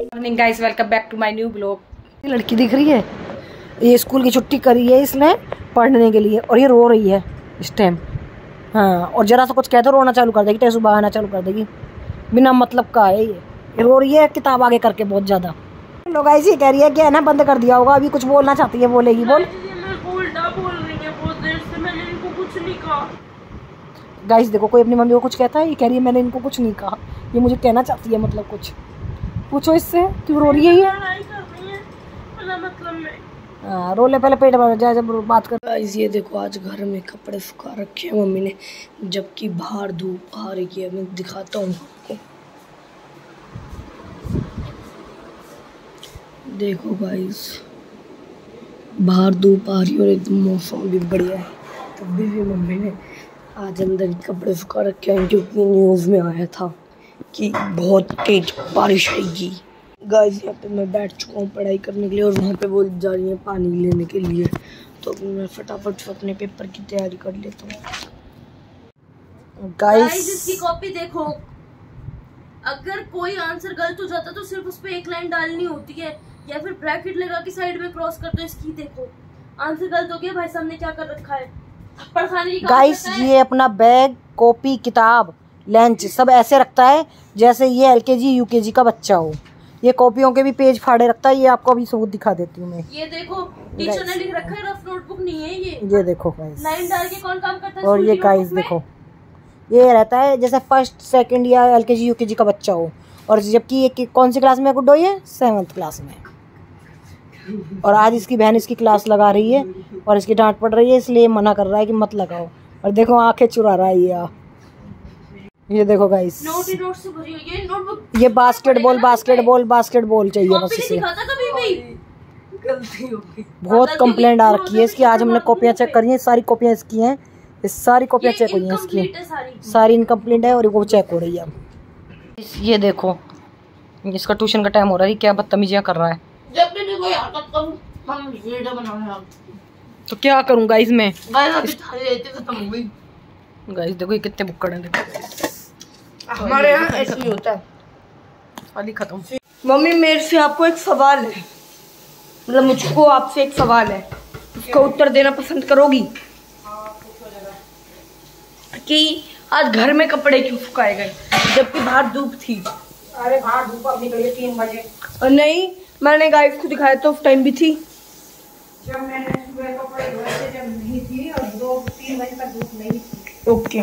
Morning guys, welcome back to my new blog. लड़की दिख रही है, ये स्कूल की छुट्टी करी है इसने पढ़ने के लिए और ये रो रही है इस टाइम। हाँ, और जरा सा कुछ कहते रोना चालू कर देगी, टेसू बहाना चालू कर देगी, बिना मतलब का है ये रो रही है किताब आगे करके बहुत ज़्यादा। लोग गाइस ये कह रही है कि है ना बंद कर दिया होगा, अभी कुछ बोलना चाहती है, बोलेगी बोल। गाइस देखो, कोई अपनी मम्मी को कुछ कहता है, ये कह रही है मैंने इनको कुछ नहीं कहा, ये मुझे कहना चाहती है मतलब कुछ। पूछो इससे क्यों रो रही है ये। हाँ, रो ले, पहले पेट भर जाए जब बात कर। गाइस ये देखो, आज घर में कपड़े सुखा रखे हैं मम्मी ने, जबकि बाहर धूप आ रही है। मैं दिखाता हूँ आपको, देखो गाइस, बाहर धूप आ रही है और एकदम मौसम भी बढ़िया है। तब भी मम्मी ने आज अंदर कपड़े सुखा रखे हैं, क्योंकि न्यूज़ में आया था कि बहुत तेज बारिश आएगी। गाइस यहाँ पे मैं बैठ चुका हूँ पढ़ाई करने के लिए, और वहाँ पे वो जा रही है पानी लेने के लिए, तो मैं फटाफट अपने पेपर की तैयारी कर लेता हूँ। गाइस इसकी कॉपी देखो, अगर कोई आंसर गलत हो जाता तो सिर्फ उस पे एक लाइन डालनी होती है, या फिर ब्रैकेट लगा के साइड में क्रॉस कर दो। इसकी देखो, आंसर गलत हो गया, भाई साहब ने क्या कर रखा है, थप्पड़ खाने की। गाइस ये अपना बैग, कॉपी, किताब, लंच सब ऐसे रखता है जैसे ये एलकेजी यूकेजी का बच्चा हो। ये कॉपियों के भी पेज फाड़े रखता है, ये आपको अभी सबूत दिखा देती हूँ मैं। ये देखो, टीचर ने लिख रखा है रफ नोटबुक नहीं है ये देखो गाइस, लाइन डाल के कौन काम करता है। और ये गाइस देखो, ये रहता है जैसे फर्स्ट सेकंड या एलकेजी यूकेजी का बच्चा हो, और जबकि ये कौन सी क्लास में गुड्डो, ये 7th क्लास में। और आज इसकी बहन इसकी क्लास लगा रही है और इसकी डांट पड़ रही है, इसलिए मना कर रहा है कि मत लगाओ। और देखो आंखें चुरा रहा है ये देखो गाइस, नोट से भरी हुई है नोटबुक। ये बास्केटबॉल चाहिए बस इसे। बहुत कंप्लेंट आ रखी है इसकी। आज हमने कॉपियां चेक करी हैं, सारी कॉपियां इसकी हैं, ये सारी कॉपियां चेक हुई हैं इसकी, सारी इनकम्प्लीट है और वो चेक हो रही है। ये देखो, इसका ट्यूशन का टाइम हो रहा है, क्या बदतमीजियां कर रहा है। जब भी कोई हरकत करूं हम वीडियो बनाने तो क्या करूं गाइस मैं। गाइस देखो ये कितने बुक्कड़ हैं, देखो हमारे यहाँ ऐसे ही होता है। वाली खत्म। मम्मी मेरे से आपको एक सवाल है, मतलब मुझको आपसे एक सवाल है, उसका उत्तर देना पसंद करोगी? कि आज घर में कपड़े क्यों सुखाए गए जबकि बाहर धूप थी? अरे बाहर धूप अब निकली 3 बजे। नहीं, मैंने गाइस को दिखाया तो उस टाइम भी थी, जब मैंने सुबह कपड़े धोए थे जब नहीं थी, और 2-3 बजे तक धूप नहीं थी। ओके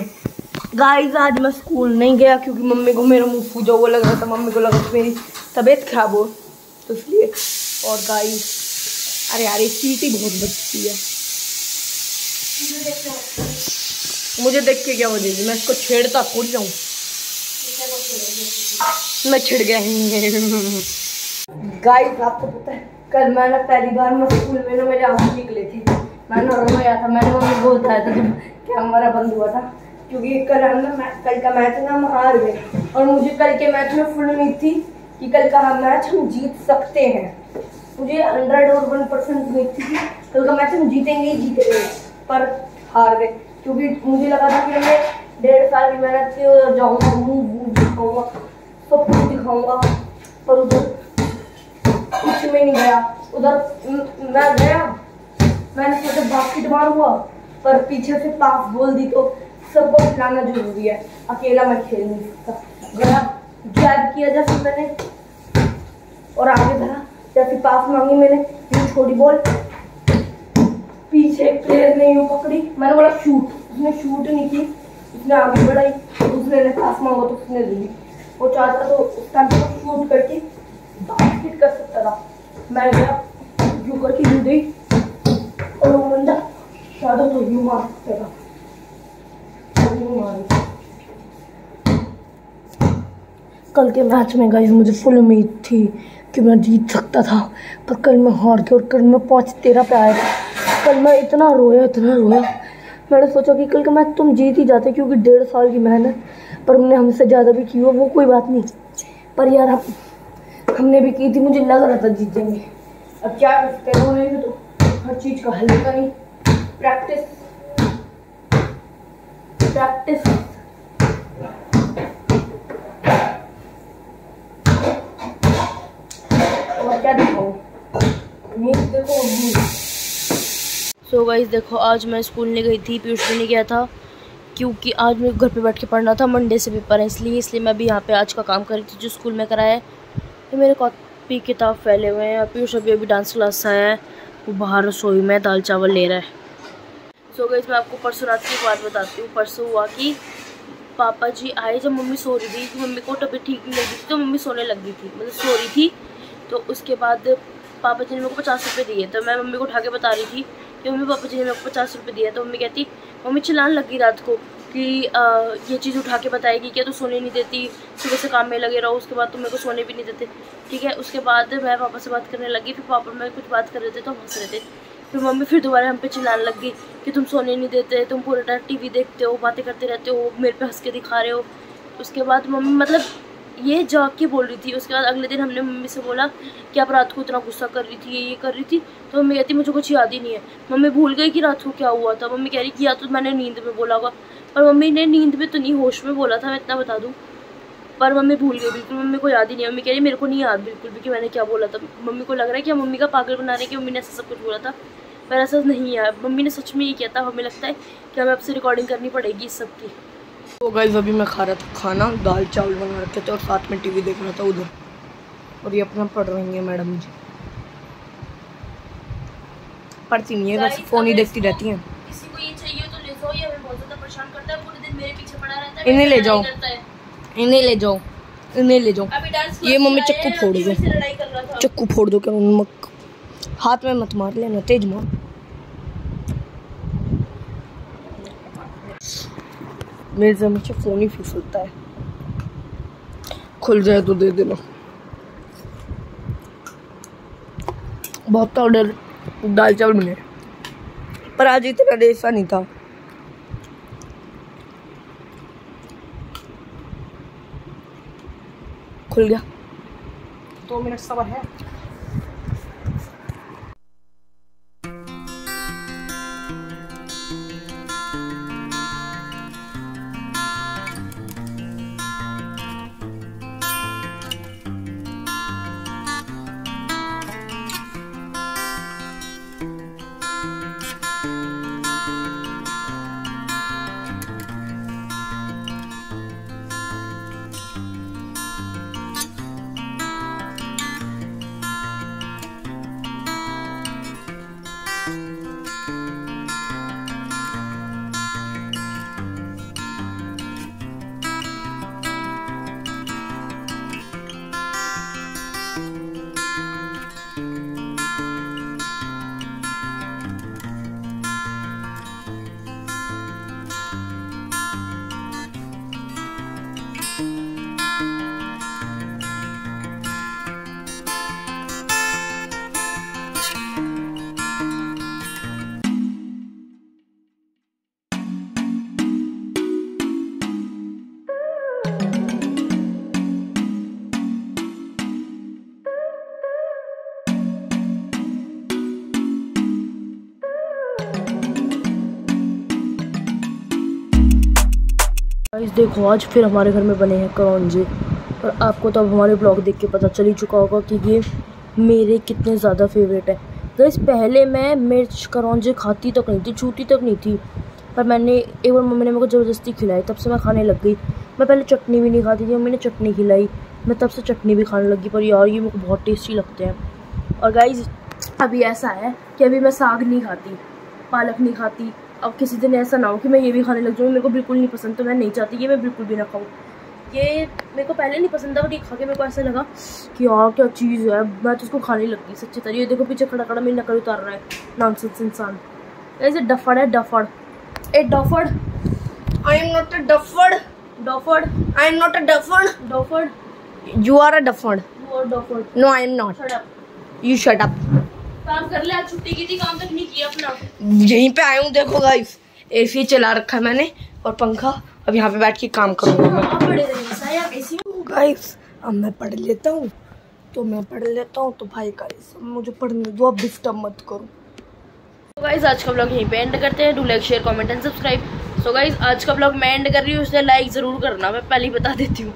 गाइस, आज मैं स्कूल नहीं गया क्योंकि मम्मी को मेरा मुंह सूजा हुआ लग रहा था। मम्मी को लगा मेरी तबीयत खराब हो तो इसलिए। और गाइस अरे यार, सीटी बहुत बचती है, मुझे देख के क्या हो जाएगी, मैं इसको छेड़ता थोड़ी जाऊँ, मैं छिड़ गया। गाइस आपको पता है, कल मैंने पहली बार मैं स्कूल में ना मेरे आंसू निकले थे, मैंने रोया था। मैंने मम्मी को बताया था जब क्या हमारा बंद हुआ था, क्योंकि कल का मैच ना हम हार गए, और मुझे कल के मैच में फुल उम्मीद थी कि कल का मैच हम जीत सकते हैं। मुझे 101% उम्मीद थी कि कल का मैच हम जीतेंगे ही जीतेंगे, पर हार गए, क्योंकि मुझे लगा था कि मैं 1.5 साल की मेहनत से जाऊँगा, मुँह दिखाऊँगा, सब कुछ दिखाऊँगा, पर उधर कुछ में नहीं गया। उधर मैं गया, मैंने सोचा बास्केट मारूंगा, पर पीछे से पास बोल दी, तो सबको खिलाना जरूरी है, अकेला मैं खेल नहीं सकता। गया, जैब किया जैसे मैंने, और आगे धरा, जैसे पास मांगी मैंने, यूँ छोड़ी बॉल, पीछे एक प्लेयर ने यूँ पकड़ी, मैंने बोला शूट, उसने शूट नहीं की, उसने आगे बढ़ाई, दूसरे ने पास मांगा तो उसने दी। वो चाहता तो उस टाइम पर शूट करके बास्केट कर सकता था। मैं गया, यूँ करके यूँ दी, और वो बंदा चाहता तो यूँ मार सकता था। कल के मैच में गाइस मुझे फुल उम्मीद थी कि मैं जीत सकता था, पर कल मैं हार गया, और कल मैं 5-13 पे आया था। कल मैं इतना रोया, मैंने सोचा कि कल का मैच तुम जीत ही जाते, क्योंकि 1.5 साल की मेहनत, पर हमने हमसे ज़्यादा भी की हो, वो कोई बात नहीं, पर यार हमने भी की थी, मुझे लग रहा था जीतेंगे। अब क्या कर सकते हैं, उन्होंने भी तो हर चीज़ का हल होता नहीं, प्रैक्टिस। सो गाइस देखो, आज मैं स्कूल नहीं गई थी, पीयूष भी नहीं गया था, क्योंकि आज मेरे घर पे बैठ के पढ़ना था। मंडे से पेपर है, इसलिए मैं भी यहाँ पे आज का काम कर रही थी जो स्कूल में कराया है। तो मेरे कॉपी किताब फैले हुए हैं। पीयूष अभी डांस क्लास से आया है, वो बाहर रसोई में दाल चावल ले रहा है। सो गाइस मैं आपको परसों रात की बात बताती हूँ। परसों हुआ कि पापा जी आए जब मम्मी सो रही थी, मम्मी को तबीयत ठीक नहीं लग रही थी, तो मम्मी सोने लग गई थी, मतलब सो रही थी। तो उसके बाद पापा जी ने मेरे को 50 रुपये दिए। तो मैं मम्मी को उठा के बता रही थी कि मम्मी पापा जी ने मेरे को 50 रुपये दिए। तो मम्मी कहती, मम्मी चिल्लाने लगी रात को कि ये चीज़ उठा के बताएगी क्या, तू सोने नहीं देती, सुबह से काम में लगे रहो, उसके बाद तुम मेरे को सोने भी नहीं देते, ठीक है। उसके बाद मैं पापा से बात करने लगी, फिर पापा मैं कुछ बात कर रहे थे तो हंस रहे थे। फिर मम्मी फिर दोबारा हम पे चिल्लाने लगी कि तुम सोने नहीं देते, तुम पूरा टाइम टीवी देखते हो, बातें करते रहते हो, मेरे पे हंस के दिखा रहे हो। उसके बाद मम्मी मतलब ये जाग के बोल रही थी। उसके बाद अगले दिन हमने मम्मी से बोला कि आप रात को इतना गुस्सा कर रही थी, ये कर रही थी। तो मम्मी कहती मुझे कुछ याद ही नहीं है। मम्मी भूल गई कि रात को क्या हुआ था। मम्मी कह रही कि या तो मैंने नींद में बोला होगा, पर मम्मी ने नींद में तो नहीं, होश में बोला था, मैं इतना बता दूँ। पर मम्मी भूल गई बिल्कुल, मम्मी को याद ही नहीं है। मम्मी कह रही मेरे को नहीं याद बिल्कुल भी कि मैंने क्या बोला था। मम्मी को लग रहा है कि मम्मी का पागल बना रहे हैं कि मम्मी ने ऐसा सब कुछ बोला था, पर ऐसा नहीं है। मम्मी ने सच में ये किया था। हमें लगता है कि हमें आपसे रिकॉर्डिंग करनी पड़ेगी इस सब की। तो गाइस अभी मैं खा रहा था खाना, दाल चावल बना रखे थे और साथ में टीवी देख रहा था उधर। और ये अपना पढ़ रही है मैडम जी, पढ़ती नहीं है, बस फोन ही देखती रहती हैं। किसी को ये चाहिए तो ले जाओ, ये हमें बहुत ज्यादा परेशान करता है, पूरे दिन मेरे पीछे पड़ा रहता है। इन्हें ले जाओ, इन्हें ले जाओ, इन्हें ले जाओ। अभी डांस ये मम्मी चक्कू फोड़ दो, लड़ाई कर रहा था। चक्कू फोड़ दो, क्या हाथ में मत मार लेना, तेज मार। मेरे से हमेशा फोन ही फिसलता है, खुल जाए तो दे देना। बहुत ऑर्डर दाल चावल बने, पर आज इतना ऐसा नहीं था। खुल गया, 2 मिनट सबर है। गाइस देखो, आज फिर हमारे घर में बने हैं करौंजे। और आपको तो अब हमारे ब्लॉग देख के पता चल ही चुका होगा कि ये मेरे कितने ज़्यादा फेवरेट है। गाइस पहले मैं मिर्च करौंजे खाती तक नहीं थी, छूती तक नहीं थी, पर मैंने एक बार मम्मी ने मेरे को ज़बरदस्ती खिलाई, तब से मैं खाने लग गई। मैं पहले चटनी भी नहीं खाती थी, मम्मी ने चटनी खिलाई, मैं तब से चटनी भी खाने लगी। पर यार ये मेरे को बहुत टेस्टी लगते हैं। और गाइस अभी ऐसा है कि अभी मैं साग नहीं खाती, पालक नहीं खाती। अब किसी दिन ऐसा ना हो कि मैं ये भी खाने लग जाऊँ, मेरे को बिल्कुल नहीं पसंद, तो मैं नहीं चाहती कि मैं बिल्कुल भी ना खाऊँ। ये मेरे को पहले नहीं पसंद था, बट ये खा के मेरे को ऐसा लगा कि यार क्या चीज़ है, मैं तो उसको खाने लग गई सच्ची तरह। ये देखो पीछे खड़ा खड़ा मेरी नकल उतार रहा है, नॉनसेंस इंसान। ऐसे डफड़ है, duffer, a duffer. I am not a dufford. Duffer, I am not a dufford. Duffer, You are a dufford. You are duffer. No, I am not. Shut up. You shut up. काम कर ले, आज छुट्टी की थी, काम तक नहीं किया अपना। यहीं पे आया हूँ, देखो गाइस एसी चला रखा है मैंने और पंखा। अब यहाँ पे बैठ के काम करूँगा मैं। आप पढ़े रहिए साया कैसी हो गाइस अब मैं पढ़ लेता हूँ, तो मैं पढ़ लेता हूँ। तो भाई गाइस मुझे पढ़ने दो, अब डिस्टर्ब मत करो। तो गाइस आज का ब्लॉग यहीं पे एंड करते हैं। Do like share comment and subscribe. So guys आज का ब्लॉग मैं एंड कर रही हूँ, उससे लाइक ज़रूर करना, मैं पहले ही बता देती हूँ।